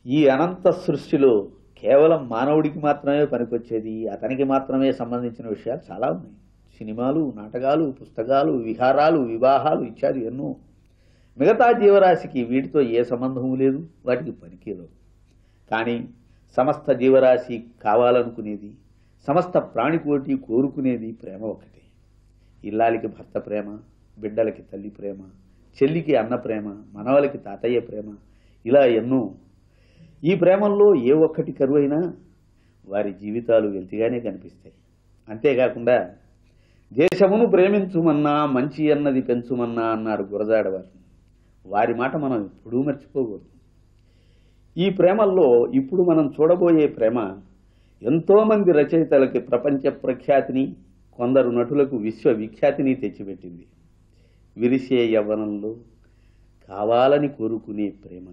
ఈ అనంత సృష్టిలో కేవలం మానవుడికి మాత్రమే పనికొచ్చేది, అతనికి మాత్రమే సంబంధించిన విషయాలు చాలా ఉన్నాయి. సినిమాలు, నాటకాలు, పుస్తకాలు, విహారాలు, వివాహాలు ఇత్యాది ఎన్నో. మిగతా జీవరాశికి వీటితో ఏ సంబంధము లేదు, వాటికి పనికిరావు. కానీ సమస్త జీవరాశి కావాలనుకునేది, సమస్త ప్రాణికోటి కోరుకునేది ప్రేమ ఒకటి. ఇల్లాలికి భర్త ప్రేమ, బిడ్డలకి తల్లి ప్రేమ, చెల్లికి అన్న ప్రేమ, మనవలకి తాతయ్య ప్రేమ, ఇలా ఎన్నో. ఈ ప్రేమల్లో ఏ ఒక్కటి కరువైనా వారి జీవితాలు వెల్తిగానే కనిపిస్తాయి. అంతేకాకుండా దేశమును ప్రేమించుమన్నా మంచి అన్నది పెంచుమన్నా అన్నారు గురజాడవారు. వారి మాట మనం ఎప్పుడూ మర్చిపోకూడదు. ఈ ప్రేమల్లో ఇప్పుడు మనం చూడబోయే ప్రేమ ఎంతోమంది రచయితలకి ప్రపంచ ప్రఖ్యాతిని, కొందరు నటులకు విశ్వవిఖ్యాతిని తెచ్చిపెట్టింది. విరిసే యవ్వనంలో కావాలని కోరుకునే ప్రేమ,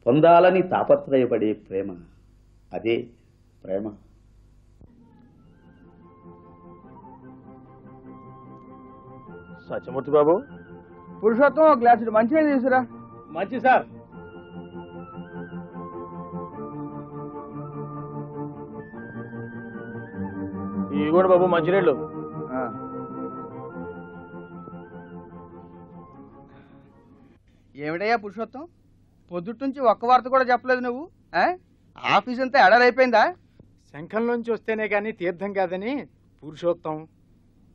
పొందాలని తాపత్రయపడే ప్రేమ, అదే ప్రేమ. సత్యమూర్తి బాబు, పురుషోత్తం ఒక గ్లాసుడు మంచినీళ్ళు తీసుకురా. మంచి సార్. ఇదిగోండి బాబు మంచినీళ్ళు. ఏమిటయ్యా పురుషోత్తం, పొద్దుటి నుంచి ఒక్క వార్త కూడా చెప్పలేదు నువ్వు. ఆఫీస్ అంతా ఎడలైపోయిందా? శంఖంలోంచి వస్తేనే గాని తీర్థం కాదని పురుషోత్తం,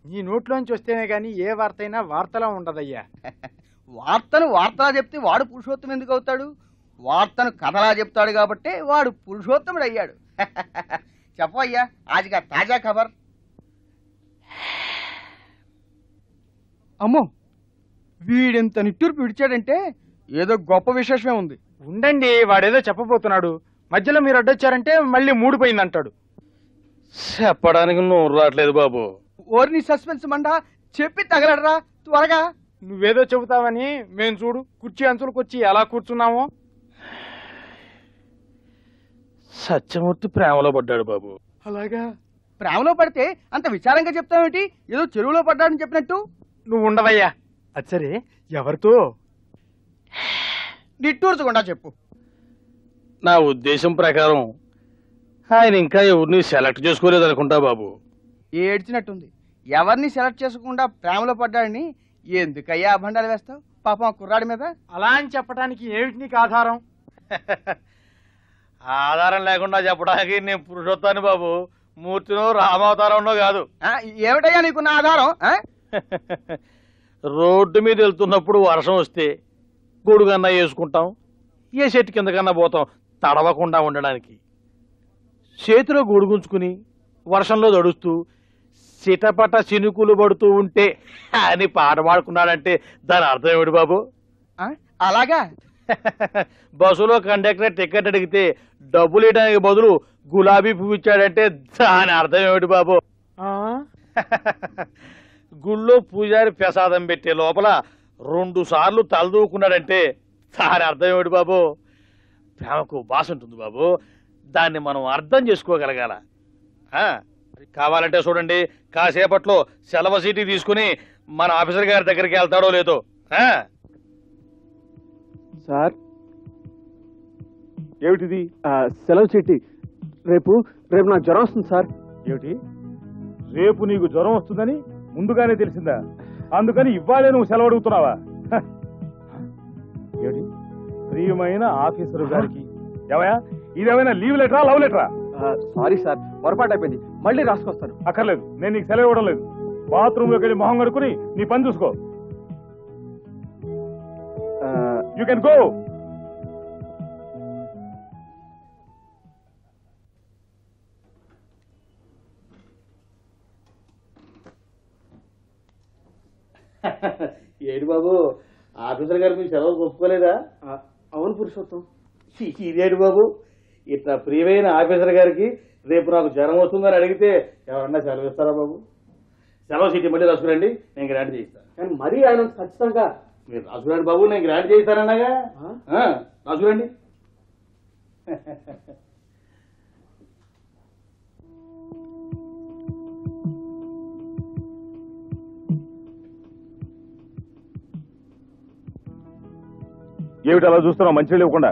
నీ నోట్లోంచి వస్తేనే గాని ఏ వార్త అయినా వార్తలా ఉండదయ్యా. వార్తను వార్తలా చెప్తే వాడు పురుషోత్తం ఎందుకు అవుతాడు? వార్తను కథలా చెప్తాడు కాబట్టి వాడు పురుషోత్తముడు అయ్యాడు. చెప్పయ్యా, ఆజ్గా తాజా ఖబర్. అమ్మో, వీడెంత నిట్టూర్పు విడిచాడంటే ఏదో గొప్ప విశేషమే ఉంది. ఉండండి, వాడేదో చెప్పబోతున్నాడు. మధ్యలో మీరు అడ్డొచ్చారంటే మళ్ళీ మూడిపోయిందంటాడు. చెప్పడానికి నోరు రావట్లేదు బాబు. ఓర్ని సస్పెన్స్ మండా, చెప్పి తగలడరా త్వరగా. నువ్వేదో చెబుతావని మేము చూడు కుర్చీ అంచులకొచ్చి ఎలా కూర్చున్నామో. సత్యమూర్తి ప్రేమలో పడ్డాడు బాబు. అలాగా? ప్రేమలో పడితే అంత విచారంగా చెప్తావేంటి? ఏదో చెరువులో పడ్డాడని చెప్పినట్టు. నువ్వు ఉండవయ్యా. అది సరే, ఎవరితో? నిట్టూర్చకుండా చెప్పు. నా ఉద్దేశం ప్రకారం ఆయన ఇంకా ఎవరిని సెలెక్ట్ చేసుకోలేదు అనుకుంటా బాబు. ఏడ్చినట్టుంది. ఎవరిని సెలెక్ట్ చేసుకుండా ప్రేమలో పడ్డాడని ఎందుకయ్యా అభండాలు వేస్తావు పాపం కుర్రాడి మీద? అలా అని చెప్పడానికి ఏమిటి నీకు ఆధారం? ఆధారం లేకుండా చెప్పడానికి నేను పురుషోత్తాన్ని బాబు, మూర్తినో రామావతారంలో కాదు. ఏమిటయ్యా నీకున్న ఆధారం? రోడ్డు మీద వెళ్తున్నప్పుడు వర్షం వస్తే గొడుగన్నా వేసుకుంటాం, ఏ చెట్టు కింద కన్నా పోతాం తడవకుండా ఉండడానికి. చేతిలో గొడుగుంచుకుని వర్షంలో తడుస్తూ చిటపట చినుకులు పడుతూ ఉంటే అని పాట పాడుకున్నాడంటే దాని అర్థం ఏమిటి బాబు? అలాగా? బస్సులో కండక్టర్ టికెట్ అడిగితే డబ్బులు ఇవ్వడానికి బదులు గులాబీ పువ్వు ఇచ్చాడంటే దాని అర్థం ఏమిటి బాబు? గుళ్ళో పూజారి ప్రసాదం పెట్టే లోపల 2 సార్లు తలదూకున్నాడంటే దాని అర్థం ఏమిటి బాబు? ప్రేమకు భాష ఉంటుంది బాబు, దాన్ని మనం అర్థం చేసుకోగలగాల. కావాలంటే చూడండి, కాసేపట్లో సెలవు సీటీ తీసుకుని మన ఆఫీసర్ గారి దగ్గరికి వెళ్తాడో లేదో. సార్, ఏమిటిది? సెలవు చీటీ. రేపు నాకు జ్వరం వస్తుంది సార్. ఏమిటి, రేపు నీకు జ్వరం వస్తుందని ముందుగానే తెలిసిందా? అందుకని ఇవ్వాలే నువ్వు సెలవు అడుగుతున్నావా? ఏమిటి, ప్రియమైన ఆఫీసరు గారికి ఏమయ్యా, ఇదేమైనా లీవ్ లెటరా, లవ్ లెటరా? సారీ సార్, పొరపాటు అయిపోయింది. మళ్ళీ రాసుకొస్తాను. అక్కర్లేదు, నేను నీకు సెలవు ఇవ్వడం లేదు. బాత్రూమ్ లోకి వెళ్ళి మొహం కడుక్కుని నీ పని చూసుకో. You can go. ఏడు బాబు, ఆఫీసర్ గారు మీకు సెలవు ఒప్పుకోలేదా? అవును పురుషోత్తం. ఇదేడు బాబు, ఇట్లా ప్రియమైన ఆఫీసర్ గారికి రేపు నాకు జ్వరం వస్తుందని అడిగితే ఎవరన్నా సెలవు ఇస్తారా బాబు? సెలవు సీటీ మళ్ళీ రాసుకురండి, నేను గ్రాంట్ చేయిస్తాను. కానీ మరీ ఆయన ఖచ్చితంగా మీరు రాసుకురండి బాబు, నేను గ్రాంట్ చేయిస్తానన్నాగా. రాసుకురండి. ఏమిటి అలా చూస్తున్నావు మంచినీళ్ళు ఇవ్వకుండా?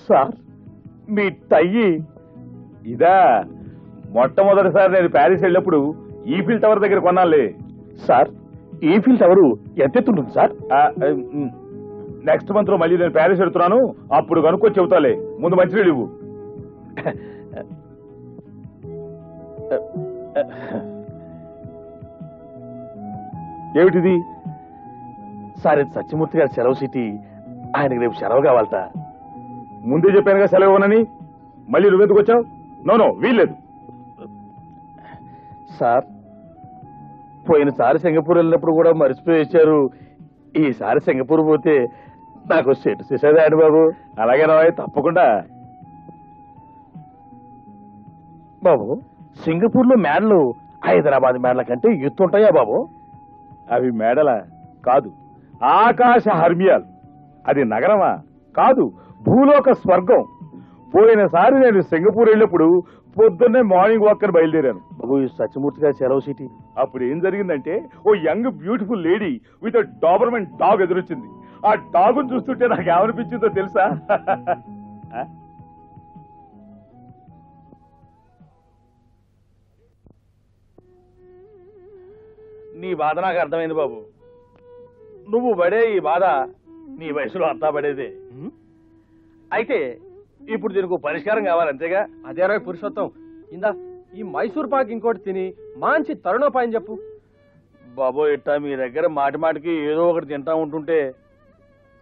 సార్ మీ టయ్యి ఇదా మొట్టమొదటిసారి నేను ప్యారిస్ వెళ్ళినప్పుడు ఈఫిల్ టవర్ దగ్గర కొన్నానులే. సార్ ఈఫిల్ టవర్ ఎంతెత్తుంటుంది సార్? నెక్స్ట్ మంత్ లో మళ్ళీ నేను ప్యారిస్ వెళ్తున్నాను, అప్పుడు కనుక్కొచ్చి చెబుతాలే. ముందు మంచినీళ్ళు ఇవ్వు. ఏమిటిది? సార్ ఇది సత్యమూర్తి గారి సెలవు సిటీ, ఆయనకి రేపు సెలవు కావాలట. ముందే చెప్పానుగా సెలవు ఇవ్వనని, మళ్ళీ నువ్వెందుకు వచ్చావు? నో వీల్లేదు. సార్ పోయినసారి సింగపూర్ వెళ్ళినప్పుడు కూడా మర్చిపోయి వచ్చారు. ఈసారి సింగపూర్ పోతే నాకు సెట్ చేసేదాడు బాబు. అలాగే రాయ్, తప్పకుండా. బాబు సింగపూర్ లో మేడలు హైదరాబాద్ మేడల కంటే ఎత్తు ఉంటాయా బాబు? అవి మేడల కాదు, ఆకాశ హర్మ్యాలు. అది నగరమా? కాదు, భూలోక స్వర్గం. పోయినసారి నేను సింగపూర్ వెళ్ళినప్పుడు పొద్దున్నే మార్నింగ్ వాక్ అని బయలుదేరాను. బాబు ఈ సత్యమూర్తి గారి సెలవు సిటీ. అప్పుడు ఏం జరిగిందంటే, ఓ young beautiful lady with doberman dog ఎదురొచ్చింది. ఆ డాగ్ చూస్తుంటే నాకు ఏమనిపించిందో తెలుసా? నీ బాధ నాకు అర్థమైంది బాబు. నువ్వు పడే ఈ బాధ నీ వయసులో అంతా పడేదే. అయితే ఇప్పుడు దీనికి పరిష్కారం కావాలి, అంతేగా? అదేరా పురుషోత్తం, ఇందా ఈ మైసూర్ పాక్ ఇంకోటి తిని మంచి తరుణోపాయం చెప్పు. బాబు ఇట్టా మీ దగ్గర మాటి మాటికి ఏదో ఒకటి తింటా ఉంటుంటే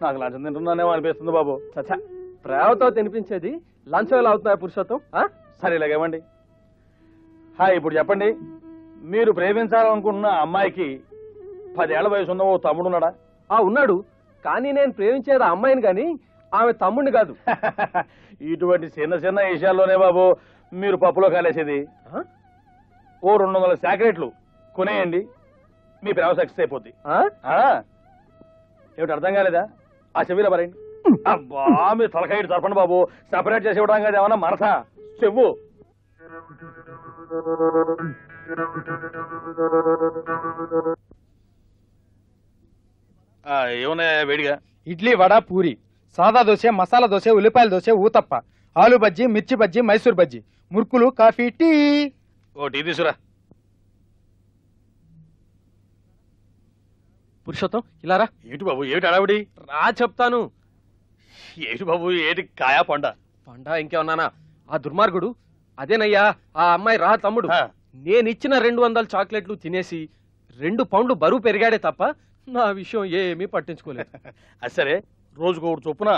నాకు లంచం తింటున్నానేమో అనిపిస్తుంది బాబు. చచ్చా, ప్రేమతో తినిపించేది లంచం ఎలా అవుతున్నాయా పురుషోత్తం? సరే ఇలాగేమండి. ఇప్పుడు చెప్పండి, మీరు ప్రేమించాలనుకుంటున్న అమ్మాయికి 10 ఏళ్ల వయసు ఉన్న ఓ తమ్ముడు ఉన్నాడా? ఉన్నాడు, కానీ నేను ప్రేమించేది ఆ అమ్మాయిని గాని ఆమె తమ్ముడిని కాదు. ఇటువంటి చిన్న చిన్న విషయాల్లోనే బాబు మీరు పప్పులో కాలేసేది. ఓ 200 శాకరేట్లు కొనేయండి, మీ ప్రేమ సక్సెస్ అయిపోద్ది. ఏమిటి అర్థం కాలేదా? ఆ చెవిలో మరండి. అబ్బా మీరు తలకాయ తరపండి బాబు. సెపరేట్ చేసి ఇవ్వడం కదా ఏమన్నా మనసా? చెవు ఏమన్నా వేడిగా? ఇడ్లీ, వడ, పూరి, సాదా దోశ, మసాలా దోశ, ఉల్లిపాయల దోశ, ఊతప్ప, ఆలు బజ్జీ, మిర్చి బజ్జీ, మైసూర్ బజ్జీ, మురుకులు, కాఫీ, టీ. ఓ టీ తీసురా. పురుషోత్తం ఇలా రా. ఏటి బాబు ఏమిటి అడావిడి? రా చెప్తాను. ఏటి బాబు ఏటి కాయా పండ? పండా ఇంకేమన్నానా? ఆ దుర్మార్గుడు అదేనయ్యా ఆ అమ్మాయి రా తమ్ముడు. నేనిచ్చిన 200 చాక్లెట్లు తినేసి 2 పౌండ్లు బరువు పెరిగాడే తప్ప నా విషయం ఏమీ పట్టించుకోలేదు. సరే రోజుకు ఒకటి చొప్పున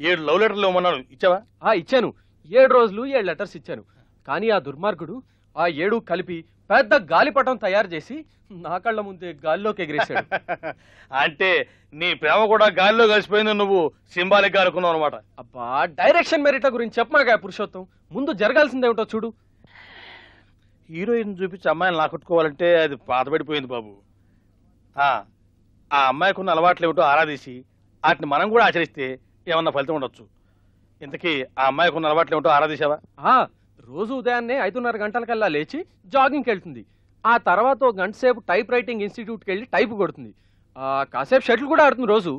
7 లవ్ లెటర్లు ఇవ్వమన్నాడు, ఇచ్చావా? ఇచ్చాను. 7 రోజులు 7 లెటర్స్ ఇచ్చాను. కానీ ఆ దుర్మార్గుడు ఆ 7 కలిపి పెద్ద గాలిపటం తయారు చేసి నా కళ్ళ ముందే గాల్లోకి ఎగిరేశాడు. అంటే నీ ప్రేమ కూడా గాలిలో కలిసిపోయింది, నువ్వు సింబాలిక్ గా అనుకున్నావు అనమాట. అబ్బా డైరెక్షన్ మెరిట్ల గురించి చెప్పమాగా పురుషోత్తం, ముందు జరగాల్సిందేమిటో చూడు. హీరోయిన్ చూపించి అమ్మాయిని లాకొట్టుకోవాలంటే అది పాతబడిపోయింది బాబు. ఆ అమ్మాయికి ఉన్న అలవాట్లు ఏమిటో ఆరాధీసి వాటిని మనం కూడా ఆచరిస్తే ఏమన్నా ఫలితం ఉండొచ్చు. ఇంతకీ ఆ అమ్మాయికి ఉన్న అలవాట్లు ఏమిటో ఆరాధీసావా? రోజు ఉదయాన్నే 5:30 గంటలకల్లా లేచి జాగింగ్కి వెళ్తుంది. ఆ తర్వాత 1 గంట సేపు టైప్ రైటింగ్ ఇన్స్టిట్యూట్కి వెళ్ళి టైప్ కొడుతుంది. కాసేపు షటిల్ కూడా ఆడుతుంది రోజు.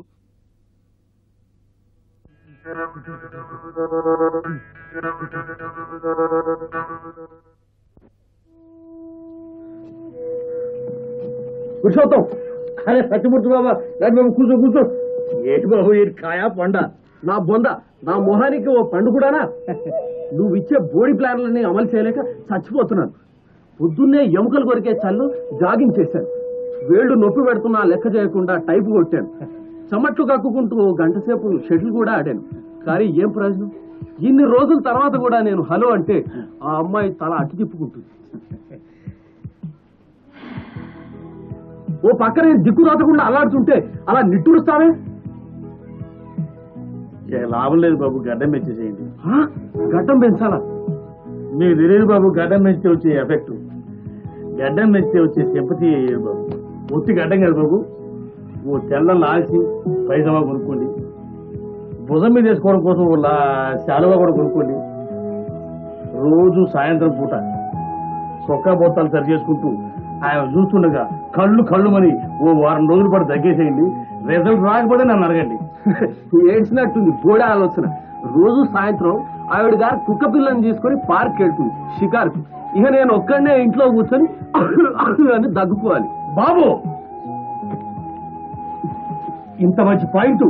పురుషోత్తం, అరే సత్యమూర్తి బాబా, రాజు బాబు కూర్చో కూర్చో. ఏటి బాబు ఈ కాయా పండ? నా బొంద, నా మొహానికి ఓ పండు కూడానా? నువ్వు ఇచ్చే బోడీ ప్లాన్లని అమలు చేయలేక చచ్చిపోతున్నాను. పొద్దున్నే ఎముకలు కొరికే చల్లు జాగింగ్ చేశాను, వేళ్లు నొప్పి పెడుతున్నా లెక్క చేయకుండా టైపు కొట్టాను, చెమట్లు కక్కుకుంటూ 1 గంట సేపు షటిల్ కూడా ఆడాను. కానీ ఏం ప్రయోజనం? ఇన్ని రోజుల తర్వాత కూడా నేను హలో అంటే ఆ అమ్మాయి తల అటు తిప్పుకుంటుంది. ఓ పక్కన దిక్కు రాకుండా అల్లాడుతుంటే అలా నిట్టూరుస్తావే? లాభం లేదు బాబు, గడ్డం పెంచేసేయండి. గడ్డం పెంచాలా? మీకు తెలియదు బాబు, గడ్డం పెంచితే వచ్చే ఎఫెక్ట్, గడ్డం పెంచితే వచ్చే సింపతి బాబు. ఒత్తి గడ్డం కదా బాబు, ఓ తెల్ల లాల్చి పైజమా కొనుక్కోండి, భుజం మీద వేసుకోవడం కోసం శాలువా కూడా కొనుక్కోండి. రోజు సాయంత్రం పూట సొక్కా బొత్తాలు సరి చేసుకుంటూ ఆయన చూస్తుండగా కళ్ళు మరి ఓ 1 వారం రోజుల పాటు తగ్గేసేయండి. రిజల్ట్ రాకపోతే నన్ను అడగండి. ఏడ్చినట్టుంది బోడే ఆలోచన. రోజు సాయంత్రం ఆవిడ గారు కుక్క పిల్లని తీసుకొని పార్క్ వెళ్తుంది షికార్కు. ఇక నేను ఒక్కడనే ఇంట్లో కూర్చొని అని దగ్గుకోవాలి. బాబు, ఇంత మంచి పాయింట్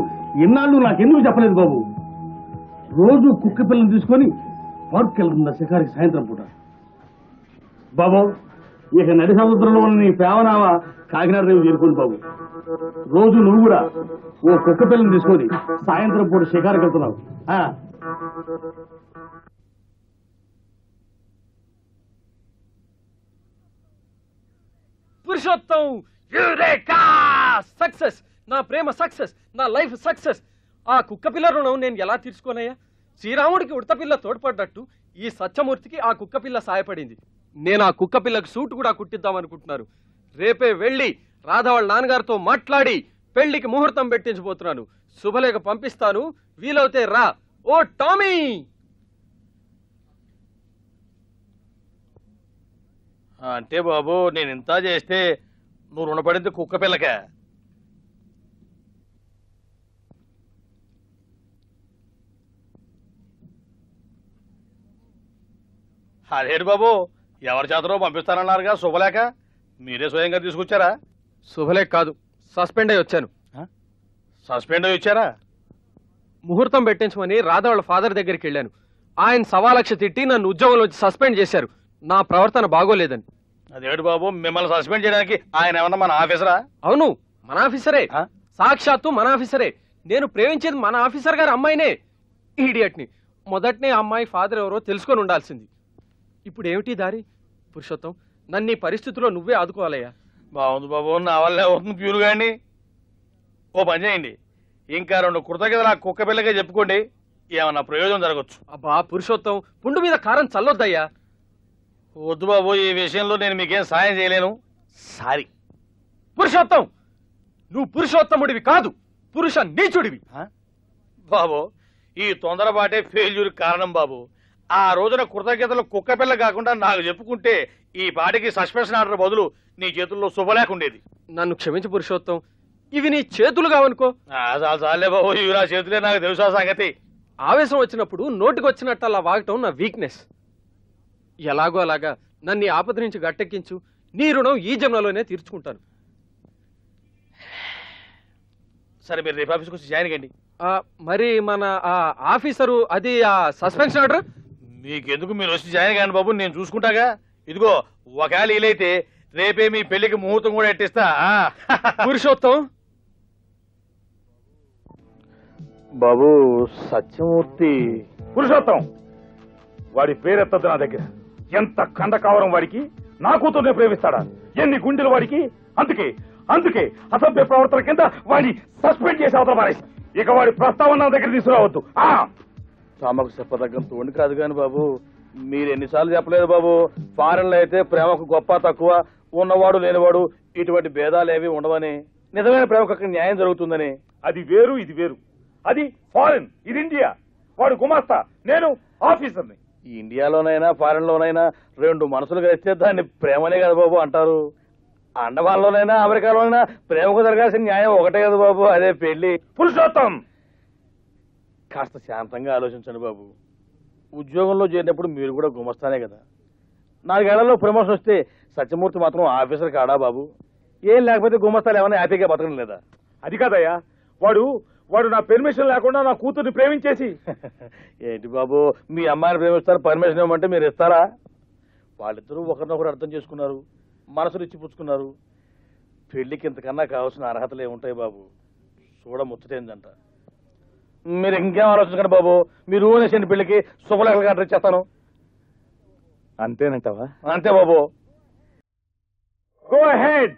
ఇన్నాళ్ళు నాకెందుకు చెప్పలేదు బాబు? రోజు కుక్క పిల్లని తీసుకొని పార్క్ వెళ్తుందా షికారికి సాయంత్రం పూట? బాబు, ఇక నడి సముద్రంలో ఉన్న నీ ప్రేమనామా కాకినాడ రేవు చేరుకోండి బాబు. రోజు నువ్వు కూడా ఓ కుక్క పిల్లని తీసుకొని సాయంత్రం పూట షికారికి వెళ్తున్నావు. పురుషోత్తం సక్సెస్, నా ప్రేమ సక్సెస్, నా లైఫ్ సక్సెస్. ఆ కుక్క పిల్ల రుణం నేను ఎలా తీర్చుకోనయ్యా? శ్రీరాముడికి ఉడతపిల్ల తోడ్పడ్డట్టు ఈ సత్యమూర్తికి ఆ కుక్క పిల్ల సాయపడింది. నేను ఆ కుక్క పిల్లకు సూట్ కూడా కుట్టిద్దాం అనుకుంటున్నాను. రేపే వెళ్ళి రాధ వాళ్ళ నాన్నగారితో మాట్లాడి పెళ్లికి ముహూర్తం పెట్టించబోతున్నాను. శుభలేఖ పంపిస్తాను, వీలవుతే రా. ఓ టామీ! అంటే బాబు నేను ఇంత చేస్తే నువ్వు రుణపడింది కుక్క పిల్లక? అదేంటి బాబు, ఎవరి చేతనో పంపిస్తానన్నారుగా శుభలేఖ, మీరే స్వయంగా తీసుకొచ్చారా? శుభలేఖ కాదు, సస్పెండ్ అయి వచ్చాను. సస్పెండ్ అయ్యి వచ్చారా? ముహూర్తం పెట్టించమని రాధ వాళ్ళ ఫాదర్ దగ్గరికి వెళ్ళాను. ఆయన 1,00,000 తిట్టి నన్ను ఉద్యోగంలోంచి సస్పెండ్ చేశారు, నా ప్రవర్తన బాగోలేదని. అదేంటి బాబు, మిమ్మల్ని సస్పెండ్ చేయడానికి ఆయన ఏమన్నా మన ఆఫీసరా? అవును, మన ఆఫీసరే, సాక్షాత్తు మన ఆఫీసరే. నేను ప్రేమించేది మన ఆఫీసర్ గారి అమ్మాయినే. ఈడియట్ని. మొదటనే అమ్మాయి ఫాదర్ ఎవరో తెలుసుకొని ఉండాల్సింది. ఇప్పుడు ఏమిటి దారి? పురుషోత్తం, నన్ను ఈ పరిస్థితిలో నువ్వే ఆదుకోవాలయ్యా. బాగుంది బాబు, నా వల్ల అవుతుంది ప్యూర్ గాండి. ఓ పని చేయండి, ఇంకా 2 కృతజ్ఞతలు ఆ కుక్క పిల్లగా చెప్పుకోండి, ఏమన్నా ప్రయోజనం జరగచ్చు. అబ్బా పురుషోత్తం, పుండు మీద కారం చల్లొద్దయ్యా. వద్దు బాబు, ఈ విషయంలో నేను మీకేం సాయం చేయలేను. సారీ. పురుషోత్తం, నువ్వు పురుషోత్తముడివి కాదు, పురుష నీచుడివి. బాబు, ఈ తొందరపాటే ఫెయిల్యూర్ కారణం బాబు. ఆ రోజున కృతజ్ఞతలు కుక్క పిల్ల కాకుండా నాకు చెప్పుకుంటే ఈ పాటికి సస్పెన్షన్ ఆర్డర్ బదులు నీ చేతుల్లో శుభలేఖ ఉండేది. నన్ను క్షమించు పురుషోత్తం, ఇవి నీ చేతులు కావనుకో. చాలే బాబు, ఇవి నా చేతులే, నాకు తెలుసా సంగతి. ఆవేశం వచ్చినప్పుడు నోటికి వచ్చినట్టు అలా వాగటం నా వీక్నెస్. ఎలాగో అలాగా నన్ను ఈ ఆపద నుంచి గట్టెక్కించు, నీ రుణం ఈ జన్మలోనే తీర్చుకుంటాను. సరే, మీరు రేపు ఆఫీస్కి వచ్చి జాయిన్ కండి. మరి మన ఆఫీసరు అది సస్పెన్షన్ ఆర్డర్ మీకెందుకు, మీరు వచ్చి జాయిన్ కాండి బాబు, నేను చూసుకుంటాగా. ఇదిగో, ఒకవేళ వీలైతే రేపే మీ పెళ్లికి ముహూర్తం కూడా ఎట్టిస్తా. పురుషోత్తం బాబు, సత్యమూర్తి. పురుషోత్తం, వాడి పేరెత్తద్దు నా దగ్గర. ఎంత కండకావరం వాడికి! నా కూతుర్నే ప్రేమిస్తాడా? ఎన్ని గుండెలు వాడికి! అందుకే అందుకే అసభ్య ప్రవర్తన కింద వాడిని సస్పెండ్ చేసి అవతల మారేసి. ఇక వాడి ప్రస్తావన నా దగ్గర తీసుకురావద్దు. తమకు చెప్పదగ్గంత ఉండి కాదు కాని బాబు, మీరు ఎన్నిసార్లు చెప్పలేదు బాబు, ఫారెన్ లో అయితే ప్రేమకు గొప్ప తక్కువ, ఉన్నవాడు లేనివాడు ఇటువంటి భేదాలు ఏవి ఉండవని, నిజమైన ప్రేమకు అక్కడ న్యాయం జరుగుతుందని. అది వేరు, ఇది వేరు. అది ఫారెన్, ఇది ఇండియా. వాడు గుమాస్తా, నేను ఆఫీసర్ని. ఇండియాలోనైనా ఫారెన్ లోనైనా 2 మనసులు కలిస్తే దాన్ని ప్రేమనే కదా బాబు అంటారు. అండమాన్లోనైనా అమెరికాలోనైనా ప్రేమకు జరగాల్సిన న్యాయం ఒకటే కదా బాబు, అదే పెళ్లి. పురుషోత్తం, కాస్త శాంతంగా ఆలోచించండి బాబు. ఉద్యోగంలో చేరినప్పుడు మీరు కూడా గుమస్తానే కదా. 4 ఏళ్లలో ప్రమోషన్ వస్తే సత్యమూర్తి మాత్రం ఆఫీసర్ కాడా బాబు? ఏం లేకపోతే గుమస్తాలు ఏమైనా హ్యాపీగా బతకడం లేదా? అది కాదయ్యా, వాడు నా పర్మిషన్ లేకుండా నా కూతుర్ని ప్రేమించేసి. ఏంటి బాబు, మీ అమ్మాయిని ప్రేమిస్తారు, పర్మిషన్ ఇవ్వమంటే మీరు ఇస్తారా? వాళ్ళిద్దరూ ఒకరినొకరు అర్థం చేసుకున్నారు, మనసులు ఇచ్చి పుచ్చుకున్నారు. పెళ్లికి ఇంతకన్నా కావాల్సిన అర్హతలు ఏముంటాయి బాబు? చూడ ముచ్చటేందంట. మీరు ఇంకేం ఆలోచించకండి బాబు, మీరు ఊనేసిన పెళ్లికి శుభలేఖలుగా అడ్రస్ చేస్తాను. అంతేనంటావా? అంతే బాబు. Go ahead.